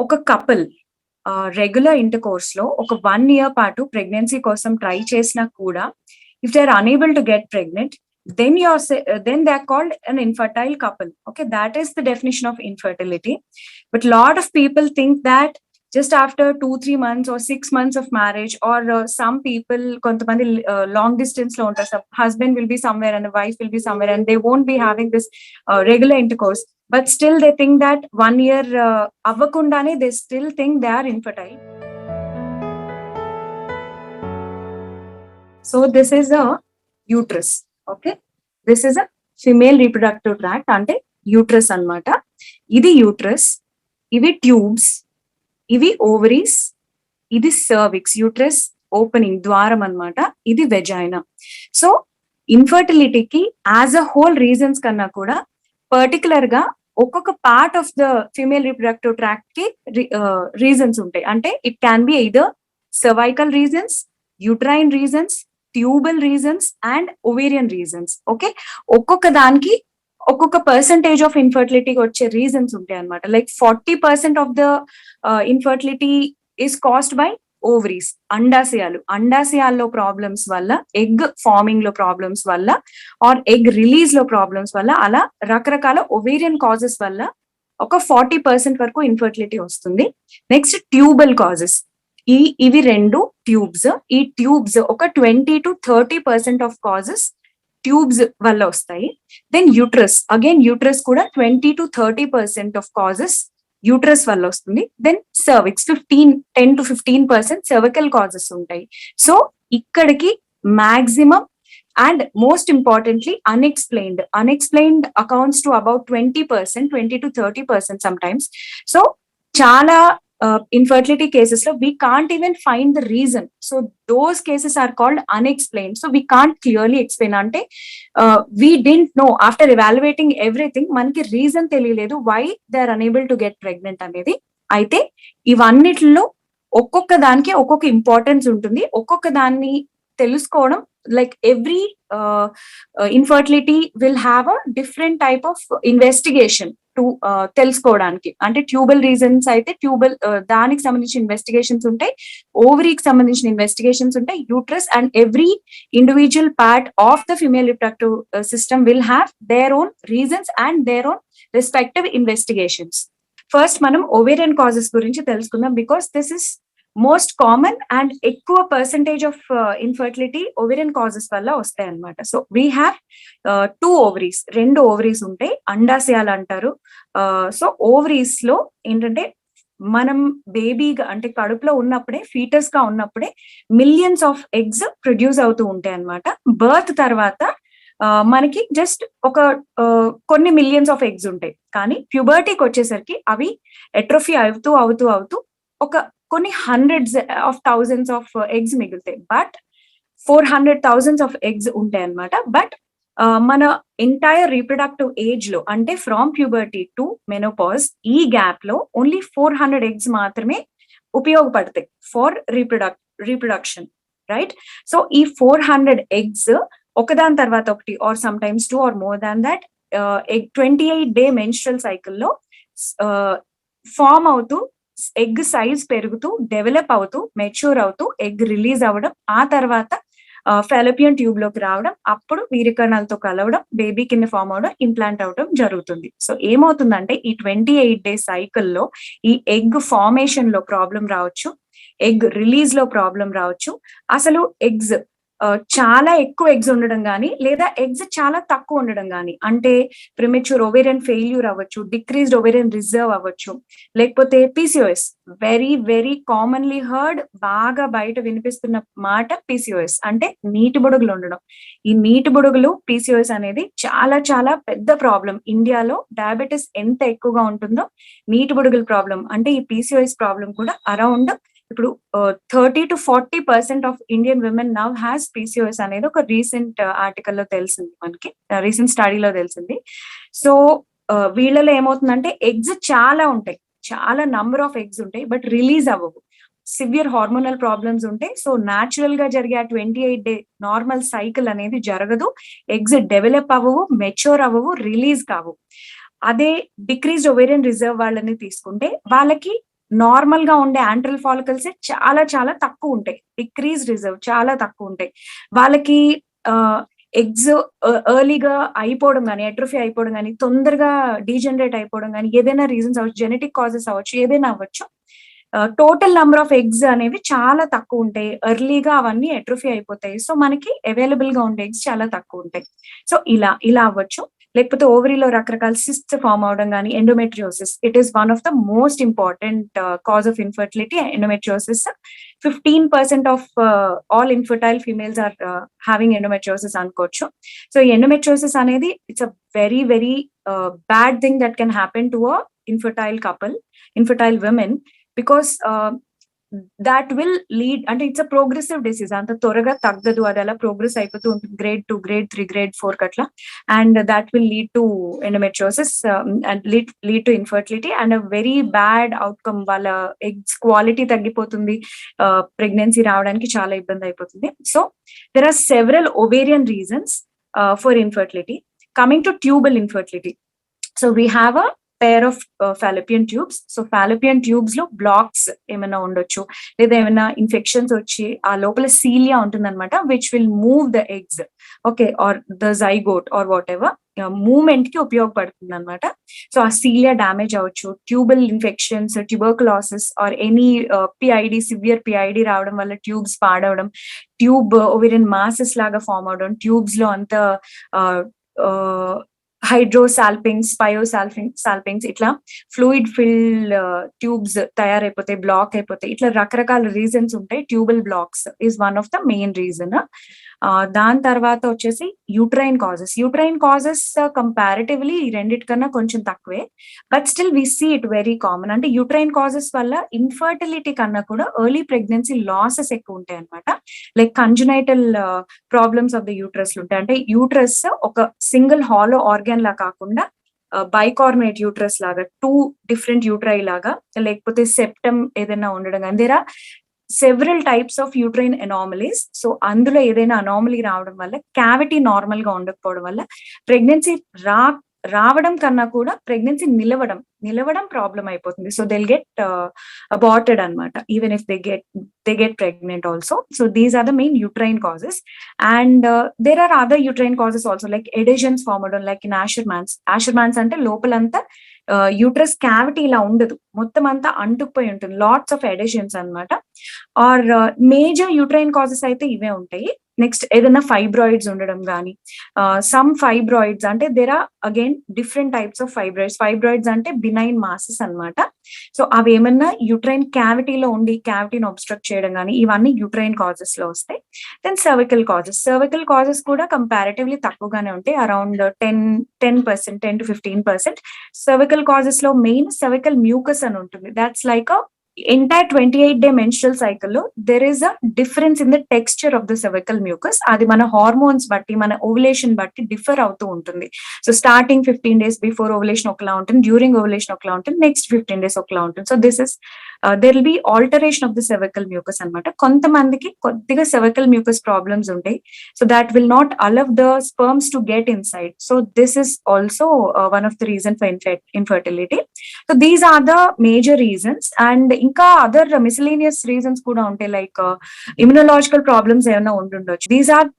ఒక couple regular inter course లో ఒక 1 year పాటు ప్రెగ్నెన్సీ కోసం ట్రై చేసినా కూడా if they are unable to get pregnant, then then they are called an infertile couple. Okay, that is the definition of infertility. But lot of people think that just after 2-3 months or 6 months of marriage, or some people kontamandi long distance lo untaru, husband will be somewhere and the wife will be somewhere and they won't be having this regular intercourse, but still they think that 1 year avvakundane they still think they are infertile. So this is a uterus. Okay, this is a female reproductive tract ante uterus anamata. Idi uterus, ivi tubes, ఇవి ovaries, ఇది cervix, uterus opening ద్వారం అన్నమాట, ఇది vagina. So ఇన్ఫర్టిలిటీకి as a whole reasons కన్నా కూడా particular గా ఒక్కొక్క part of the female reproductive tract కి రీజన్స్ ఉంటాయి. అంటే it can be either cervical reasons, uterine reasons, tubal reasons and ovarian reasons. Okay, ఒక్కొక్క దానికి ఒక్కొక్క పర్సంటేజ్ ఆఫ్ ఇన్ఫర్టిలిటీకి వచ్చే రీజన్స్ ఉంటాయి అనమాట. Like 40% of the infertility is caused by ovaries, అండాశయాల్లో ప్రాబ్లమ్స్ వల్ల, ఎగ్ ఫార్మింగ్ లో ప్రాబ్లమ్స్ వల్ల, ఆర్ ఎగ్ రిలీజ్ లో ప్రాబ్లమ్స్ వల్ల, అలా రకరకాల ఓవేరియన్ కాజెస్ వల్ల ఒక 40% వరకు ఇన్ఫర్టిలిటీ వస్తుంది. నెక్స్ట్ ట్యూబల్ కాజెస్, ఇవి రెండు ట్యూబ్స్. ఈ ట్యూబ్స్ ఒక 20-30% ఆఫ్ కాజెస్ ట్యూబ్స్ వల్ల వస్తాయి. దెన్ యూట్రస్, అగైన్ యూట్రస్ కూడా 20-30% ఆఫ్ కాజెస్ యూట్రస్ వల్ల వస్తుంది. దెన్ సర్విక్స్ 10-15% సర్వికల్ కాజెస్ ఉంటాయి. సో ఇక్కడికి maximum and most importantly unexplained accounts to about 20%, 20-30% sometimes. So చాలా infertility cases lo we can't even find the reason, so those cases are called unexplained. So we can't clearly explain, ante we didn't know, after evaluating everything manaki reason teliyaledu why they are unable to get pregnant anedi. అయితే ఇవన్నిటిలో ఒక్కొక్క దానికి ఒక్కొక్క importance ఉంటుంది. ఒక్కొక్క దాన్ని తెలుసుకోవడం, like every infertility will have a different type of investigation to తెలుసుకోవడానికి. అంటే ట్యూబల్ రీజన్స్ అయితే ట్యూబల్ దానికి సంబంధించిన ఇన్వెస్టిగేషన్స్ ఉంటాయి, ఓవరీకి సంబంధించిన ఇన్వెస్టిగేషన్స్ ఉంటాయి, uterus and every individual part of the female reproductive system will have their own reasons and their own respective investigations. First మనం ovarian causes గురించి తెలుసుకుందాం, because this is most common and ఎక్కువ percentage of infertility ovarian causes వల్ల వస్తాయి అనమాట. So we have 2 ovaries, 2 ovaries ఉంటాయి, అండాశయాలు అంటారు. So ovaries లో ఏంటంటే మనం బేబీగా అంటే కడుపులో ఉన్నప్పుడే, ఫీటస్ గా ఉన్నప్పుడే మిలియన్స్ ఆఫ్ ఎగ్స్ ప్రొడ్యూస్ అవుతూ ఉంటాయి అనమాట. బర్త్ తర్వాత మనకి జస్ట్ ఒక కొన్ని మిలియన్స్ ఆఫ్ ఎగ్స్ ఉంటాయి, కానీ ప్యూబర్టీకి వచ్చేసరికి అవి ఎట్రోఫీ అవుతూ ఒక కొన్ని hundreds of thousands of eggs మిగులుతాయి. బట్ 400,000 ఆఫ్ ఎగ్స్ ఉంటాయి అనమాట. బట్ మన ఎంటైర్ రీప్రొడక్టివ్ ఏజ్ లో, అంటే ఫ్రమ్ ప్యూబర్టీ టు మెనోపాజ్, ఈ గ్యాప్ లో ఓన్లీ 400 ఎగ్స్ మాత్రమే ఉపయోగపడతాయి ఫర్ రీప్రొడక్షన్, రైట్? సో ఈ 400 ఎగ్స్ ఒకదాని తర్వాత ఒకటి, or sometimes 2 or more than that, 28-day menstrual సైకిల్లో ఫార్మ్ అవుతూ, ఎగ్ సైజ్ పెరుగుతూ, డెవలప్ అవుతూ, మెచ్యూర్ అవుతూ, ఎగ్ రిలీజ్ అవ్వడం, ఆ తర్వాత ఫెలోపియన్ ట్యూబ్ లోకి రావడం, అప్పుడు వీర్యకణాలతో కలవడం, బేబీ కింద ఫామ్ అవడం, ఇంప్లాంట్ అవడం జరుగుతుంది. సో ఏమవుతుందంటే ఈ 28-day సైకిల్లో ఈ ఎగ్ ఫార్మేషన్ లో ప్రాబ్లం రావచ్చు, ఎగ్ రిలీజ్ లో ప్రాబ్లం రావచ్చు, అసలు ఎగ్స్ చాలా ఎక్కువ ఎగ్స్ ఉండడం కానీ, లేదా ఎగ్స్ చాలా తక్కువ ఉండడం కానీ, అంటే ప్రిమెచ్యూర్ ఓవేరియన్ ఫెయిల్యూర్ అవ్వచ్చు, డిక్రీజ్డ్ ఓవేరియన్ రిజర్వ్ అవ్వచ్చు, లేకపోతే PCOS, very very commonly heard, బాగా బయట వినిపిస్తున్న మాట పీసీఓఎస్, అంటే నీటి బుడగలు ఉండడం. ఈ నీటి బుడగలు, పీసీఓఎస్ అనేది చాలా చాలా పెద్ద ప్రాబ్లం. ఇండియాలో డయాబెటీస్ ఎంత ఎక్కువగా ఉంటుందో నీటి బుడగల ప్రాబ్లం, అంటే ఈ పీసీఓఎస్ ప్రాబ్లం కూడా అరౌండ్ ఇప్పుడు 30-40% of Indian women now has PCOS అనేది ఒక రీసెంట్ ఆర్టికల్లో తెలిసింది, మనకి రీసెంట్ స్టడీలో తెలిసింది. సో వీళ్ళలో ఏమవుతుందంటే ఎగ్స్ చాలా ఉంటాయి, చాలా నంబర్ ఆఫ్ ఎగ్స్ ఉంటాయి, బట్ రిలీజ్ అవ్వవు. సివియర్ హార్మోనల్ ప్రాబ్లమ్స్ ఉంటాయి. సో న్యాచురల్ గా జరిగే 28-day నార్మల్ సైకిల్ అనేది జరగదు, ఎగ్స్ డెవలప్ అవ్వవు, మెచ్యూర్ అవ్వవు, రిలీజ్ కావు. అదే డిక్రీజ్డ్ ఓవేరియన్ రిజర్వ్ వాళ్ళని తీసుకుంటే వాళ్ళకి నార్మల్ గా ఉండే యాంట్రల్ ఫాలికల్స్ చాలా చాలా తక్కువ ఉంటాయి. డిక్రీజ్ రిజర్వ్ చాలా తక్కువ ఉంటాయి. వాళ్ళకి ఎగ్స్ ఎర్లీగా అయిపోవడం గానీ, అట్రోఫీ అయిపోవడం గానీ, తొందరగా డీజనరేట్ అయిపోవడం గానీ, ఏదైనా రీజన్స్ అవ్వచ్చు, జెనెటిక్ కాజెస్ అవ్వచ్చు, ఏదైనా అవ్వచ్చు. టోటల్ నంబర్ ఆఫ్ ఎగ్స్ అనేవి చాలా తక్కువ ఉంటాయి. ఎర్లీగా అవన్నీ అట్రోఫీ అయిపోతాయి. సో మనకి అవైలబుల్ గా ఉండే ఎగ్స్ చాలా తక్కువ ఉంటాయి. సో ఇలా అవ్వచ్చు. లేకపోతే ఓవరీలో రకరకాల సిస్ట్స్ ఫార్మ్ అవడం గానీ, endometriosis. It is one of the most important cause of infertility endometriosis. 15% of all infertile females are having endometriosis అనుకోవచ్చు. సో ఈ ఎండోమెట్రియోసిస్ అనేది it's a very very bad thing that can happen to a infertile couple, infertile women. Because that will lead, అంటే it's a progressive disease. అంత త్వరగా తగ్గదు, అది అలా progress అయిపోతూ ఉంటుంది గ్రేడ్ 2, గ్రేడ్ 3, గ్రేడ్ 4 కట్లా. And that will lead to endometriosis and lead to infertility and a very bad outcome. వాళ్ళ ఎగ్స్ క్వాలిటీ తగ్గిపోతుంది, ప్రెగ్నెన్సీ రావడానికి చాలా ఇబ్బంది అయిపోతుంది. So there are several ovarian reasons for infertility. Coming to tubal infertility. So we have a pair of fallopian tubes. సో fallopian tubes లో blocks ఏమైనా ఉండొచ్చు, లేదా ఏమైనా ఇన్ఫెక్షన్స్ వచ్చి ఆ లోపల సీలియా ఉంటుందన్నమాట, which will move the eggs, okay, or the zygote or whatever, movement కి ఉపయోగపడుతుంది అనమాట. సో ఆ సీలియా డ్యామేజ్ అవ్వచ్చు, tubal infections, tuberculosis or any PID, severe PID రావడం వల్ల ట్యూబ్స్ పాడవడం, ట్యూబ్ ఓవేరియన్ మాసెస్ లాగా ఫామ్ అవడం, ట్యూబ్స్ లో అంత హైడ్రోసాల్పింగ్స్, పయోసాల్పింగ్స్, ఇట్లా ఫ్లూయిడ్ ఫిల్ ట్యూబ్స్ తయారైపోతాయి, బ్లాక్ అయిపోతాయి. ఇట్లా రకరకాల రీజన్స్ ఉంటాయి. Tubal blocks is one of the main reason. దాని తర్వాత వచ్చేసి యూట్రైన్ కాజెస్ కంపారిటివ్లీ ఈ రెండిటికన్నా కొంచెం తక్కువే, but still we see it very common. అంటే యూట్రైన్ కాజెస్ వల్ల ఇన్ఫర్టిలిటీ కన్నా కూడా ఎర్లీ ప్రెగ్నెన్సీ లాసెస్ ఎక్కువ ఉంటాయి అనమాట. Like congenital problems of the uterus ఉంటాయి. అంటే యూట్రస్ ఒక సింగిల్ హాలో ఆర్గాన్ లా కాకుండా బైకార్నేట్ యూట్రస్ లాగా, 2 డిఫరెంట్ యూట్రై లాగా, లేకపోతే సెప్టమ్ ఏదైనా ఉండడం కానీ, there are several types of uterine anomalies. So అందులో ఏదైనా అనామలీ రావడం వల్ల, క్యావిటీ నార్మల్ గా ఉండకపోవడం వల్ల ప్రెగ్నెన్సీ రావడం కన్నా కూడా ప్రెగ్నెన్సీ నిలవడం ప్రాబ్లం అయిపోతుంది. సో దిల్ గెట్ అబార్టెడ్ అనమాట, even if they get pregnant also. So these are the main uterine causes. And there are other uterine causes also, like adhesions form అవడం, లైక్ ఇన్ ఆషర్మాన్స్ అంటే లోపలంతా uterus cavity ఇలా ఉండదు, మొత్తం అంతా అంటుకుపోయి ఉంటుంది, lots of ఎడెషన్స్ అనమాట. ఆర్ మేజర్ యూట్రైన్ కాజెస్ అయితే ఇవే ఉంటాయి. నెక్స్ట్ ఏదైనా ఫైబ్రాయిడ్స్ ఉండడం కానీ, సమ్ ఫైబ్రాయిడ్స్ అంటే there are again different types of fibroids అంటే బినైన్ మాసెస్ అనమాట. సో అవి ఏమన్నా యూట్రైన్ క్యావిటీలో ఉండి క్యావిటీని అబ్స్ట్రక్ట్ చేయడం కానీ, ఇవన్నీ యూట్రైన్ కాజెస్ లో వస్తాయి. దెన్ సర్వికల్ కాజెస్ కూడా కంపారిటివ్లీ తక్కువగానే ఉంటాయి, అరౌండ్ 10% 10 to 15%. సర్వికల్ కాజెస్ లో మెయిన్ సర్వికల్ మ్యూకస్ అని ఉంటుంది. That's like entire 28-day menstrual cycle లో there is a difference in the texture of the cervical mucus. అది మన హార్మోన్స్ బట్టి, మన ఓవులేషన్ బట్టి డిఫర్ అవుతూ ఉంటుంది. So starting 15 days before ovulation ఒకలా ఉంటుంది, డ్యూరింగ్ ఓవులేషన్ ఒకలా ఉంటుంది, నెక్స్ట్ 15 days ఒకలా ఉంటుంది. So this is there will be alteration of the cervical mucus అనమాట. కొంతమందికి కొద్దిగా cervical mucus ప్రాబ్లమ్స్ ఉంటాయి. So that will not allow the sperms to get inside. So this is also one of the reason for infertility. So these are the major reasons. And ఇంకా other miscellaneous reasons కూడా ఉంటాయి, like immunological problems ఏమైనా ఉండొచ్చు. These are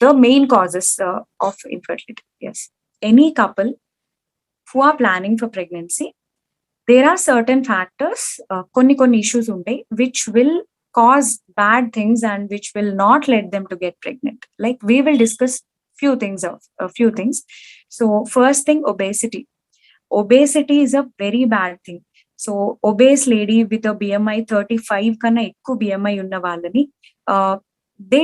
the main causes of infertility. Yes, any couple who are planning for pregnancy, there are certain factors, కొన్ని issues ఉంటాయి which will cause bad things and which will not let them to get pregnant. Like we will discuss few things. So first thing, obesity is a very bad thing. So obese lady with a BMI 35 కన్నా ఎక్కువ BMI ఉన్న వాళ్ళని they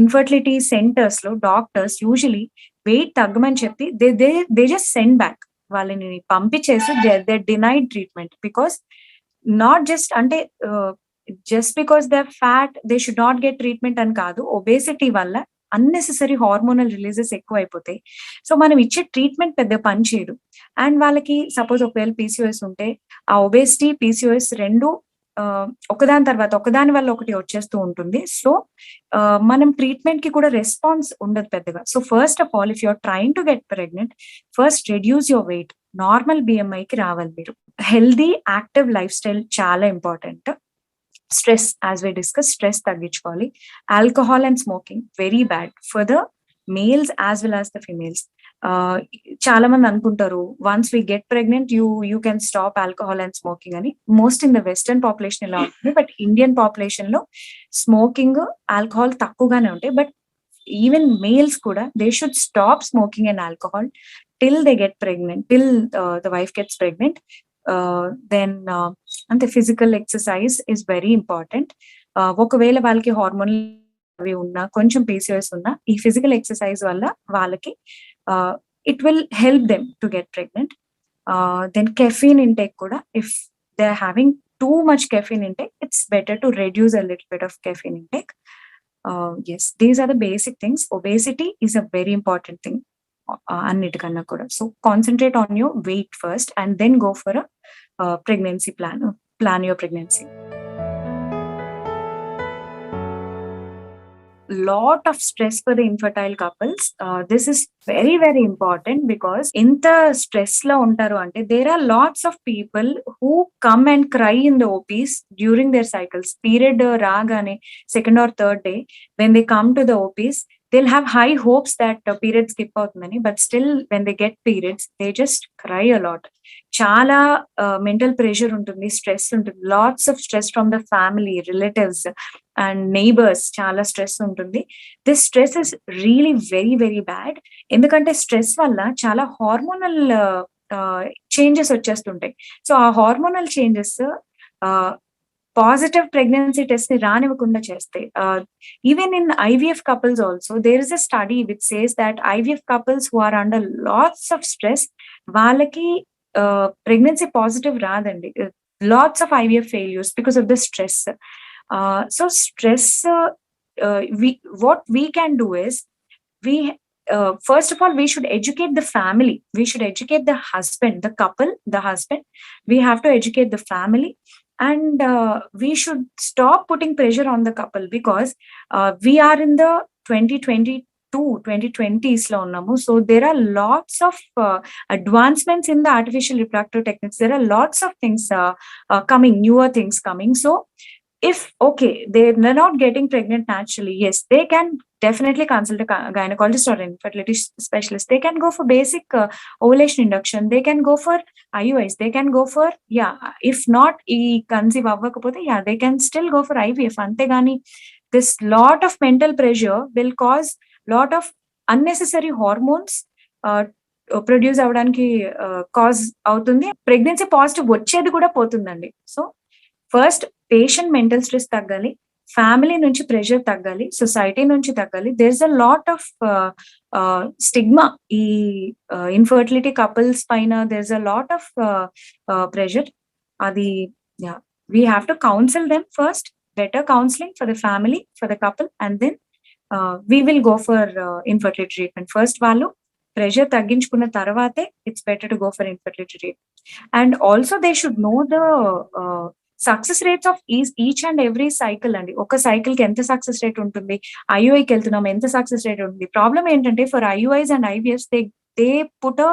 infertility centers లో doctors usually weight తగ్గమని చెప్పి they just send back, వాళ్ళని పంపించేసి they denied treatment. Because not just అంటే just because they fat they should not get treatment అని కాదు, ఒబేసిటీ వల్ల అన్నెసెసరీ హార్మోనల్ రిలీజెస్ ఎక్కువ అయిపోతాయి. సో మనం ఇచ్చే ట్రీట్మెంట్ పెద్ద పని చేయదు. అండ్ వాళ్ళకి సపోజ్ ఒకవేళ PCOS ఉంటే ఆ ఒబేసిటీ PCOS రెండు ఒకదాని తర్వాత ఒకదాని వల్ల ఒకటి వచ్చేస్తూ ఉంటుంది. సో మనం ట్రీట్మెంట్ కి కూడా రెస్పాన్స్ ఉండదు పెద్దగా. So first of all, if you are trying to get pregnant, first reduce your weight. Normal బిఎంఐకి రావాలి మీరు. హెల్దీ యాక్టివ్ లైఫ్ స్టైల్ చాలా important. Stress, as we discuss, stress తగ్గించుకోవాలి. Alcohol and smoking very bad for the males as well as the females. చాలా మంది అనుకుంటారు once we get pregnant you can stop alcohol and smoking అని. Most in the western population ఇలా ఉంటుంది, but Indian population లో smoking, alcohol తక్కువగానే ఉంటాయి. But even males కూడా they should stop smoking and alcohol till they get pregnant, till the wife gets pregnant. Then అంటే physical exercise is very important. ఒకవేళ వాళ్ళకి hormonal అవి ఉన్నా, కొంచెం పీసీఓఎస్ ఉన్నా, ఈ ఫిజికల్ ఎక్సర్సైజ్ వల్ల వాళ్ళకి it will help them to get pregnant. Then caffeine intake కూడా, if they are having too much caffeine intake, it's better to reduce a little bit of caffeine intake. Yes, these are the basic things. Obesity is a very important thing అన్నిటికన్నా కూడా. So concentrate on your weight first and then go for a pregnancy plan your pregnancy. Lot of stress for the infertile couples. This is very very important because ఎంత stress లో ఉంటారు అంటే there are lots of people who come and cry in the OPs during their cycles. Period రాగానే second or third day when they come to the OPs, they'll have high hopes that period skip అవుతుందని, but still when they get periods they just cry a lot. చాలా mental pressure ఉంటుంది, stress ఉంటుంది, lots of stress from the family, relatives and neighbours. చాలా stress ఉంటుంది. This stress is really very very bad. ఎందుకంటే stress వల్ల చాలా hormonal changes వచ్చేస్తుంటాయి. So ఆ hormonal changes positive pregnancy test ని రానివ్వకుండా చేస్తాయి. Even in IVF couples also there is a study which says that IVF couples who are under lots of stress, వాళ్ళకి pregnancy positive రాదండి. Lots of IVF failures because of the stress. So stress, what we can do is, we first of all we should educate the family, we should educate the husband, the couple, the husband. We have to educate the family, and we should stop putting pressure on the couple because we are in the 2020s లో ఉన్నాము. So there are lots of advancements in the artificial reproductive techniques. There are lots of things coming, newer things coming. So if they're not getting pregnant naturally, yes, they can definitely consult a gynecologist or infertility specialist. They can go for basic ovulation induction, they can go for IUIs, they can go for, if not conceive avvakapothe, they can still go for IVF. Ante gani this lot of mental pressure will cause lot of unnecessary hormones produce అవడానికి cause అవుతుంది. Pregnancy positive వచ్చేది కూడా పోతుందండి. So first patient mental stress తగ్గాలి, family నుంచి pressure తగ్గాలి, society నుంచి తగ్గాలి. There is a lot of stigma ఈ ఇన్ఫర్టిలిటీ కపుల్స్ పైన. There is a lot of pressure. అది we have to counsel them first, better counselling for the family, for the couple, and then we will go for infertility treatment. First వాళ్ళు ప్రెషర్ తగ్గించుకున్న తర్వాతే it's better to go for infertility treatment. And also they should know the success rates of each and every cycle అండి. ఒక cycle కి ఎంత success rate ఉంటుంది, IUIకి వెళ్తున్నాం ఎంత సక్సెస్ రేట్ ఉంటుంది. ప్రాబ్లం ఏంటంటే for IUIs and IVFs they put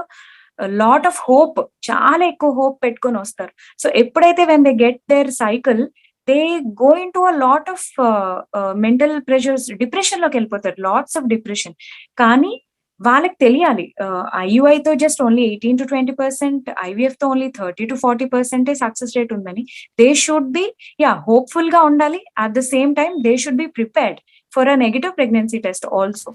lot of hope, చాలా ఎక్కువ హోప్ పెట్టుకొని వస్తారు. సో ఎప్పుడైతే when they get their cycle, they go into a lot of mental pressures, depression లోకి వెళ్ళిపోతారు, lots of depression. కానీ వాళ్ళకి తెలియాలి IUI తో జస్ట్ ఓన్లీ 18-20%, IVF తో ఓన్లీ 30-40% సక్సెస్ రేట్ ఉందని. దే షుడ్ బి హోప్ఫుల్ గా ఉండాలి. At the same time they should be prepared for a negative pregnancy test also.